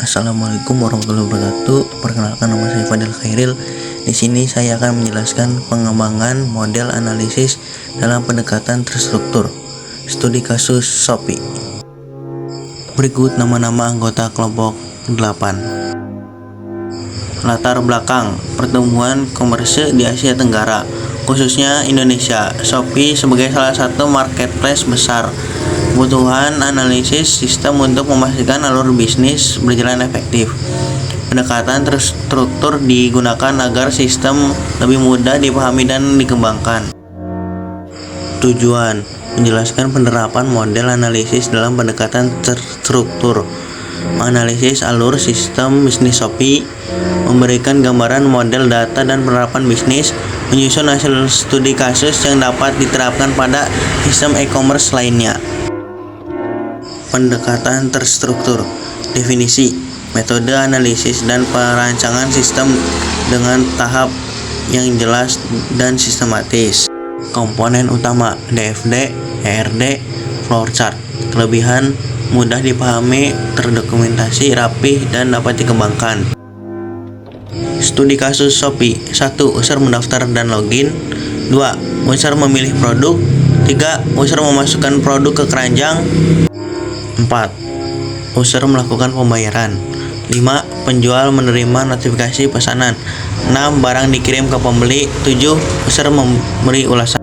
Assalamualaikum warahmatullahi wabarakatuh. Perkenalkan, nama saya Fadil Khairil. Di sini saya akan menjelaskan pengembangan model analisis dalam pendekatan terstruktur. Studi kasus Shopee. Berikut nama-nama anggota kelompok 8. Latar belakang pertumbuhan komersil di Asia Tenggara, khususnya Indonesia. Shopee sebagai salah satu marketplace besar. Kebutuhan analisis sistem untuk memastikan alur bisnis berjalan efektif. Pendekatan terstruktur digunakan agar sistem lebih mudah dipahami dan dikembangkan. Tujuan: menjelaskan penerapan model analisis dalam pendekatan terstruktur, menganalisis alur sistem bisnis Shopee, memberikan gambaran model data dan penerapan bisnis, menyusun hasil studi kasus yang dapat diterapkan pada sistem e-commerce lainnya. Pendekatan terstruktur, definisi, metode analisis dan perancangan sistem dengan tahap yang jelas dan sistematis. Komponen utama: DFD, ERD, flowchart. Kelebihan: mudah dipahami, terdokumentasi rapih dan dapat dikembangkan. Studi kasus Shopee. 1. User mendaftar dan login. 2. User memilih produk. 3. User memasukkan produk ke keranjang. 4. User melakukan pembayaran. 5. Penjual menerima notifikasi pesanan. 6. Barang dikirim ke pembeli. 7. User memberi ulasan.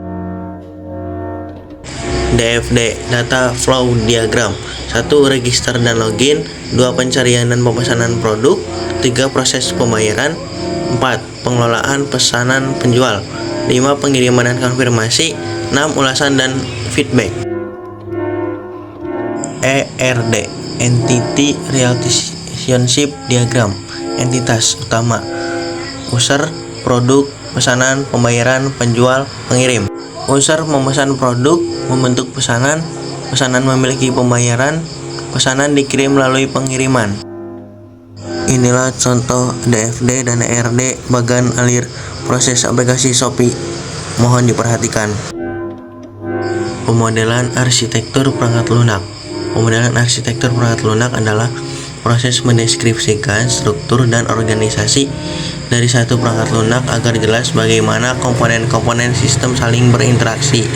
DFD, Data Flow Diagram. 1. Register dan login. 2. Pencarian dan pemesanan produk. 3. Proses pembayaran. 4. Pengelolaan pesanan penjual. 5. Pengiriman dan konfirmasi. 6. Ulasan dan feedback. ERD, Entity Relationship Diagram. Entitas utama: user, produk, pesanan, pembayaran, penjual, pengirim. User memesan produk, membentuk pesanan, pesanan memiliki pembayaran, pesanan dikirim melalui pengiriman. Inilah contoh DFD dan ERD bagan alir proses aplikasi Shopee. Mohon diperhatikan. Pemodelan arsitektur perangkat lunak. Pemodelan arsitektur perangkat lunak adalah proses mendeskripsikan struktur dan organisasi dari satu perangkat lunak agar jelas bagaimana komponen-komponen sistem saling berinteraksi.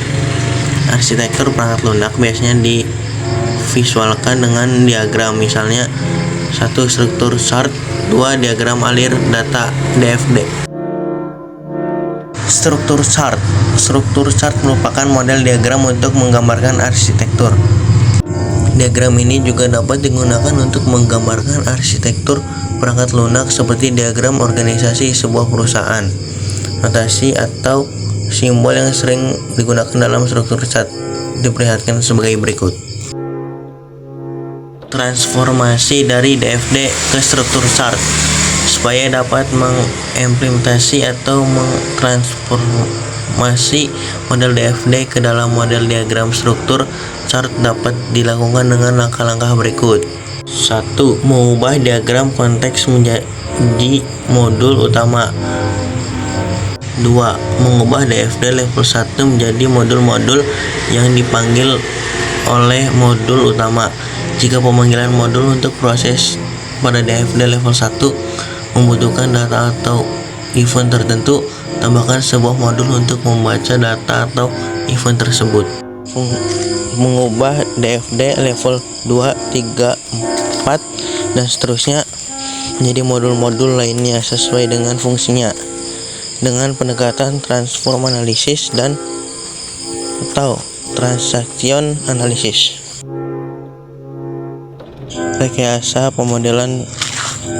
Arsitektur perangkat lunak biasanya divisualkan dengan diagram, misalnya 1. Struktur chart. 2. Diagram alir data DFD. Struktur chart. Struktur chart merupakan model diagram untuk menggambarkan arsitektur. Diagram ini juga dapat digunakan untuk menggambarkan arsitektur perangkat lunak seperti diagram organisasi sebuah perusahaan. Notasi atau simbol yang sering digunakan dalam struktur chart diperlihatkan sebagai berikut. Transformasi dari DFD ke struktur chart. Supaya dapat mengimplementasi atau mentransformasi model DFD ke dalam model diagram struktur chart dapat dilakukan dengan langkah-langkah berikut. 1. Mengubah diagram konteks menjadi modul utama. 2. Mengubah DFD level 1 menjadi modul-modul yang dipanggil oleh modul utama. Jika pemanggilan modul untuk proses pada DFD level 1 membutuhkan data atau event tertentu, tambahkan sebuah modul untuk membaca data atau event tersebut. Mengubah DFD level 2, 3, 4, dan seterusnya menjadi modul-modul lainnya sesuai dengan fungsinya dengan pendekatan transform analisis dan atau transaction analysis. Rekayasa pemodelan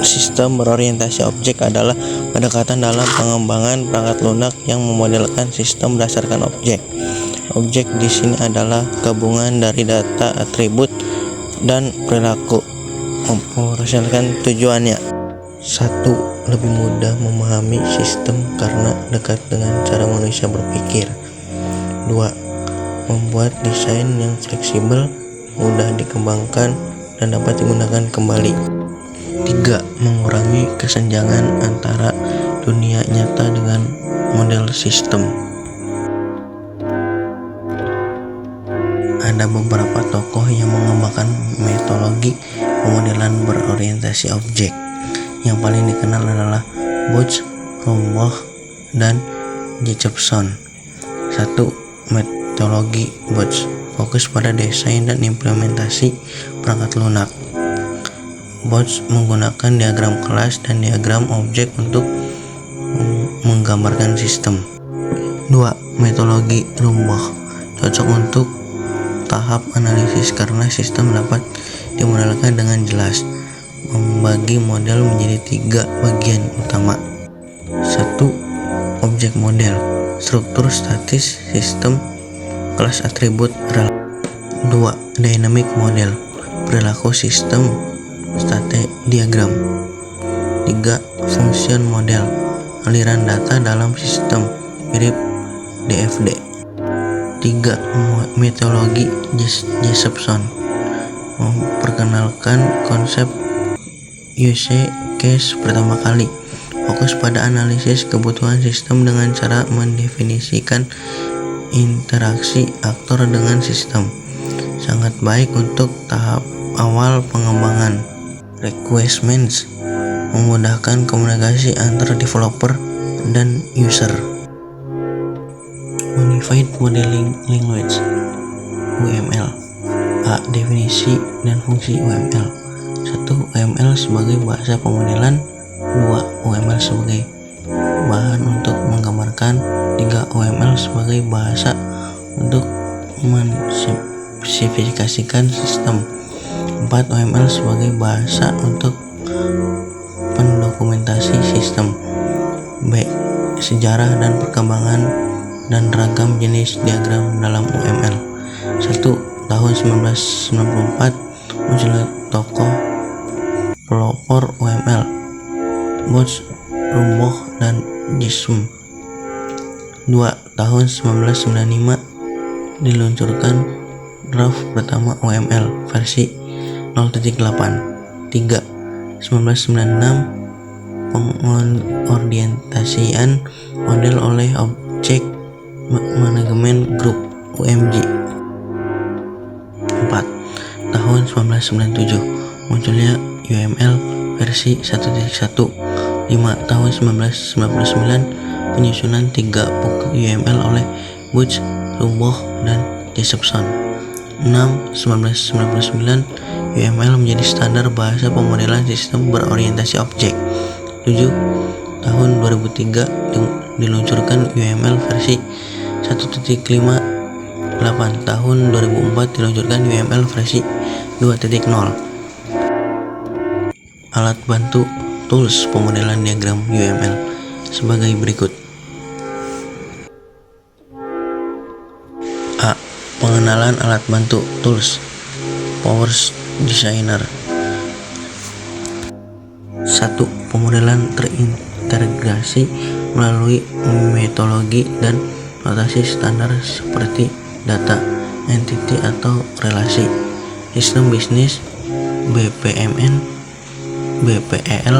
sistem berorientasi objek adalah pendekatan dalam pengembangan perangkat lunak yang memodelkan sistem berdasarkan objek. Objek di sini adalah gabungan dari data, atribut, dan perilaku. Memperolehkan tujuannya: 1. Lebih mudah memahami sistem karena dekat dengan cara manusia berpikir. 2. Membuat desain yang fleksibel, mudah dikembangkan, dan dapat digunakan kembali. 3. Mengurangi kesenjangan antara dunia nyata dengan model sistem. Ada beberapa tokoh yang mengembangkan metodologi pemodelan berorientasi objek. Yang paling dikenal adalah Booch, Rumbaugh, dan Jacobson. 1. Metodologi Booch fokus pada desain dan implementasi perangkat lunak. Booch menggunakan diagram kelas dan diagram objek untuk menggambarkan sistem. 2. Metodologi Rumbaugh cocok untuk tahap analisis karena sistem dapat dimodelkan dengan jelas. Membagi model menjadi 3 bagian utama. 1. Objek model, struktur statis sistem, kelas atribut rel. 2. Dynamic model, perilaku sistem, state diagram. 3. Function model, aliran data dalam sistem, mirip DFD. 3. Metodologi Jacobson memperkenalkan konsep use case pertama kali, fokus pada analisis kebutuhan sistem dengan cara mendefinisikan interaksi aktor dengan sistem. Sangat baik untuk tahap awal pengembangan. Requirements memudahkan komunikasi antar developer dan user. Unified Modeling Language (UML). A. Definisi dan fungsi UML. 1. UML sebagai bahasa pemodelan. 2. UML sebagai bahan untuk menggambarkan. 3. UML sebagai bahasa untuk menspesifikasikan sistem. 4. UML sebagai bahasa untuk pendokumentasi sistem. B. Sejarah dan perkembangan dan ragam jenis diagram dalam UML. 1. Tahun 1994 munculnya tokoh pelopor UML, Booch, Rumbaugh, dan Jacobson. 2. Tahun 1995 diluncurkan draft pertama UML versi 0.8. 3. 1996 pengorientasian model oleh Object Management Group (OMG). 4. Tahun 1997 munculnya UML versi 1.1. 5. Tahun 1999 penyusunan 3 buku UML oleh Booch, Rumbaugh, dan Jacobson. 6. 1999 UML menjadi standar bahasa pemodelan sistem berorientasi objek. 7. Tahun 2003 diluncurkan UML versi 1.5. 8. Tahun 2004 diluncurkan UML versi 2.0. Alat bantu tools pemodelan diagram UML sebagai berikut. A. Pengenalan alat bantu tools Power Designer. 1. Pemodelan terintegrasi melalui metodologi dan notasi standar seperti data, entity atau relasi, sistem bisnis, BPMN, BPEL,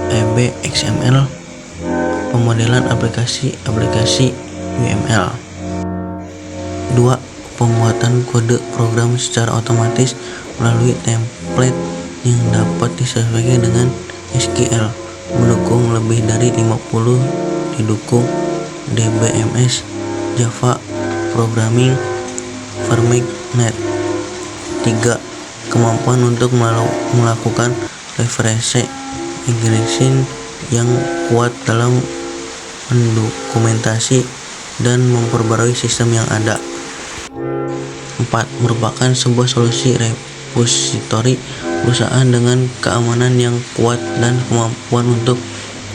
EBXML, pemodelan aplikasi UML. 2. Pembuatan kode program secara otomatis melalui template yang dapat disesuaikan dengan SQL, mendukung lebih dari 50 didukung DBMS, Java Programming Framework .NET. 3. Kemampuan untuk melakukan reverse engineering yang kuat dalam mendokumentasi dan memperbarui sistem yang ada. 4. Merupakan sebuah solusi repositori perusahaan dengan keamanan yang kuat dan kemampuan untuk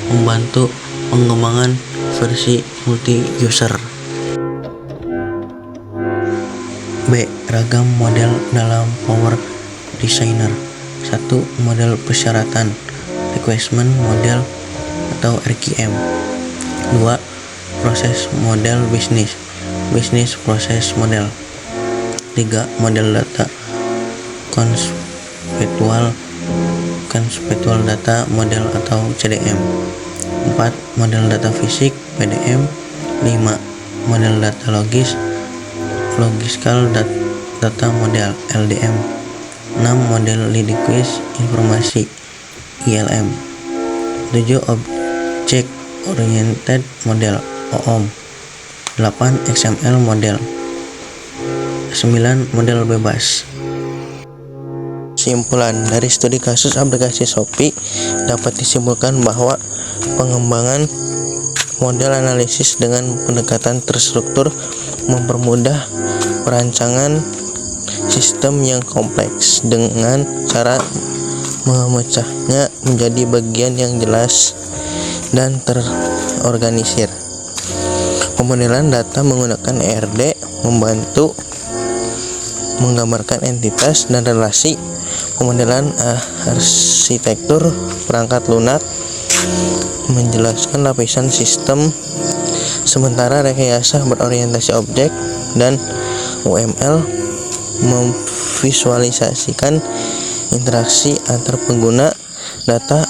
membantu pengembangan versi multi-user. B. Ragam model dalam Power Designer. 1. Model persyaratan Requirement Model atau RQM. 2. Proses model bisnis Business Process Model. 3. Model data Conceptual Data Model atau CDM. 4. Model data fisik PDM. 5. Model data Logical Data Model LDM. 6. Model linguist informasi ILM. 7. Object oriented model OOM. 8. XML model. 9. Model bebas. Kesimpulan dari studi kasus aplikasi Shopee dapat disimpulkan bahwa pengembangan model analisis dengan pendekatan terstruktur mempermudah perancangan sistem yang kompleks dengan cara memecahnya menjadi bagian yang jelas dan terorganisir. Pemodelan data menggunakan ERD membantu menggambarkan entitas dan relasi. Pemodelan arsitektur perangkat lunak menjelaskan lapisan sistem, sementara rekayasa berorientasi objek dan UML memvisualisasikan interaksi antar pengguna, data,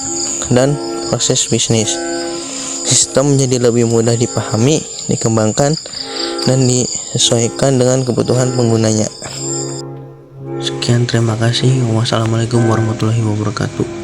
dan proses bisnis. Sistem menjadi lebih mudah dipahami, dikembangkan, dan disesuaikan dengan kebutuhan penggunanya. Sekian, terima kasih. Wassalamualaikum warahmatullahi wabarakatuh.